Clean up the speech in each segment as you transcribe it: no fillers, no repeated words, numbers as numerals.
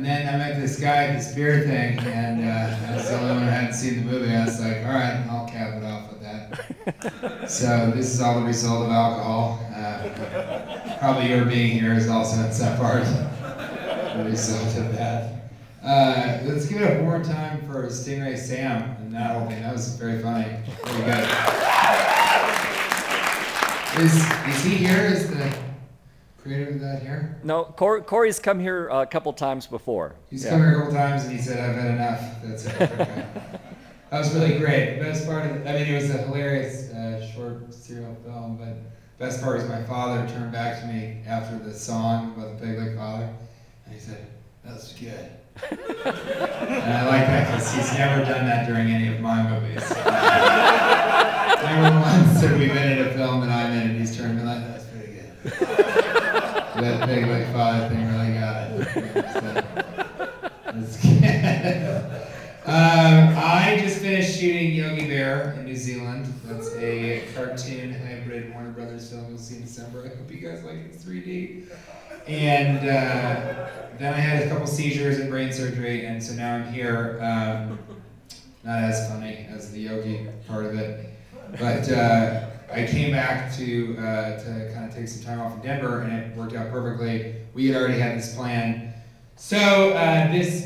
And then I met this guy at this beer thing, and I was the only one who hadn't seen the movie. I was like, all right, I'll cap it off with that. So this is all the result of alcohol. Probably your being here is also in some part the result of that. Let's give it up one more time for Stingray Sam and that whole thing. That was very funny. Very good. Is he here? Is the creator of that here? No, Corey's come here a couple times before. He's come here a couple times and he said, I've had enough. That's it. Okay. That was really great. The best part of it, I mean, it was a hilarious short serial film, but the best part was my father turned back to me after the song about the Big Lake Father, and he said, that was good. And I like that because he's never done that during any of my movies. Never once have we been in a film and I'm in it, he's turned to me like, that's pretty good. That Big Lake Father thing really got it. That's good. I just finished shooting Yogi Bear in New Zealand. That's a cartoon hybrid Warner Brothers film you'll see in December. I hope you guys like it in 3D. And then I had a couple seizures and brain surgery, and so now I'm here. Not as funny as the Yogi part of it, but I came back to kind of take some time off in Denver, and it worked out perfectly. We had already had this plan. So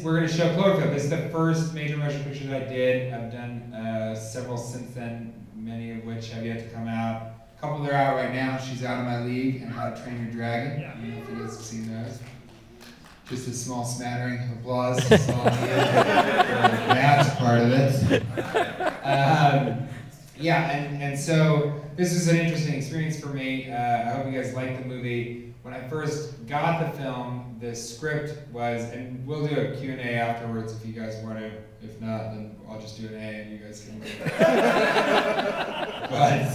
we're going to show Cloverfield. This is the first major motion picture that I did. I've done several since then, many of which have yet to come out. A couple that are out right now. She's Out of My League and How to Train Your Dragon. I don't know if you guys have seen those. Just a small smattering of applause. That's all I need. That's part of it. Yeah, and so this was an interesting experience for me. I hope you guys liked the movie. When I first got the film, the script was, and we'll do a Q&A afterwards if you guys want to. If not, then I'll just do an A and you guys can. But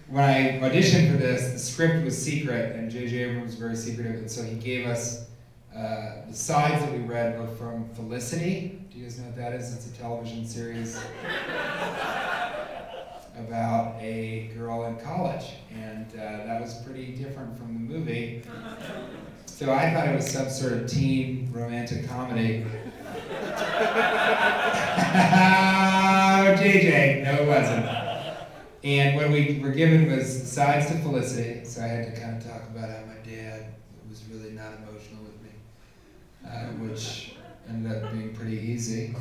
when I auditioned for this, the script was secret, and J.J. Abrams was very secretive, and so he gave us the sides that we read were from Felicity. Do you guys know what that is? It's a television series about a girl in college, and that was pretty different from the movie. So I thought it was some sort of teen romantic comedy. Oh, JJ, no it wasn't. And what we were given was sides to Felicity, so I had to kind of talk about how my dad was really not emotional with me, which ended up being pretty easy.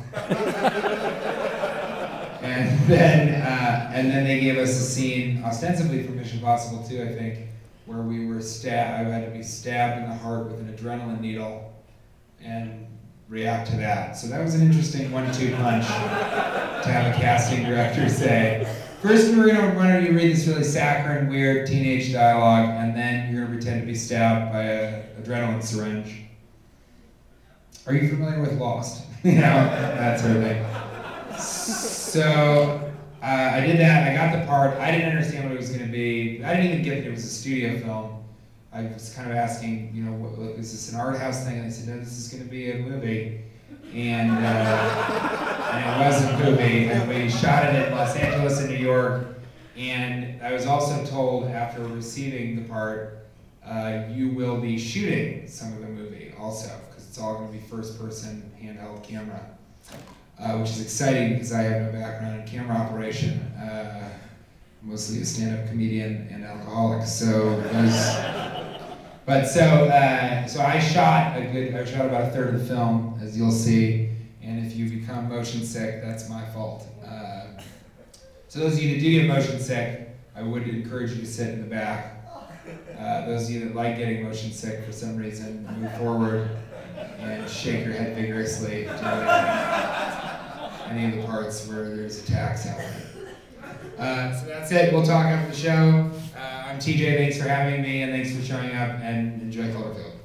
And then they gave us a scene, ostensibly from Mission Impossible 2, I think, where we were stabbed. I had to be stabbed in the heart with an adrenaline needle and react to that. So that was an interesting 1-2 punch to have a casting director say, first we're going to want you to read this really saccharine, weird teenage dialogue, and then you're going to pretend to be stabbed by an adrenaline syringe. Are you familiar with Lost? You know, that sort of thing. So I did that, I got the part, I didn't understand what it was going to be. I didn't even get that it was a studio film. I was kind of asking, you know, is this an art house thing? And they said, no, this is going to be a movie. And it was a movie, and we shot it in Los Angeles and New York. And I was also told after receiving the part, you will be shooting some of the movie also, because it's all going to be first-person handheld camera. Which is exciting because I have no background in camera operation, mostly a stand-up comedian and alcoholic. So I shot about a third of the film, as you'll see, and if you become motion sick, that's my fault. So those of you that do get motion sick, I would encourage you to sit in the back. Those of you that like getting motion sick for some reason, move forward and shake your head vigorously during any of the parts where there's attacks happening. So that's it. We'll talk after the show. I'm TJ. Thanks for having me, and thanks for showing up, and enjoy Cloverfield.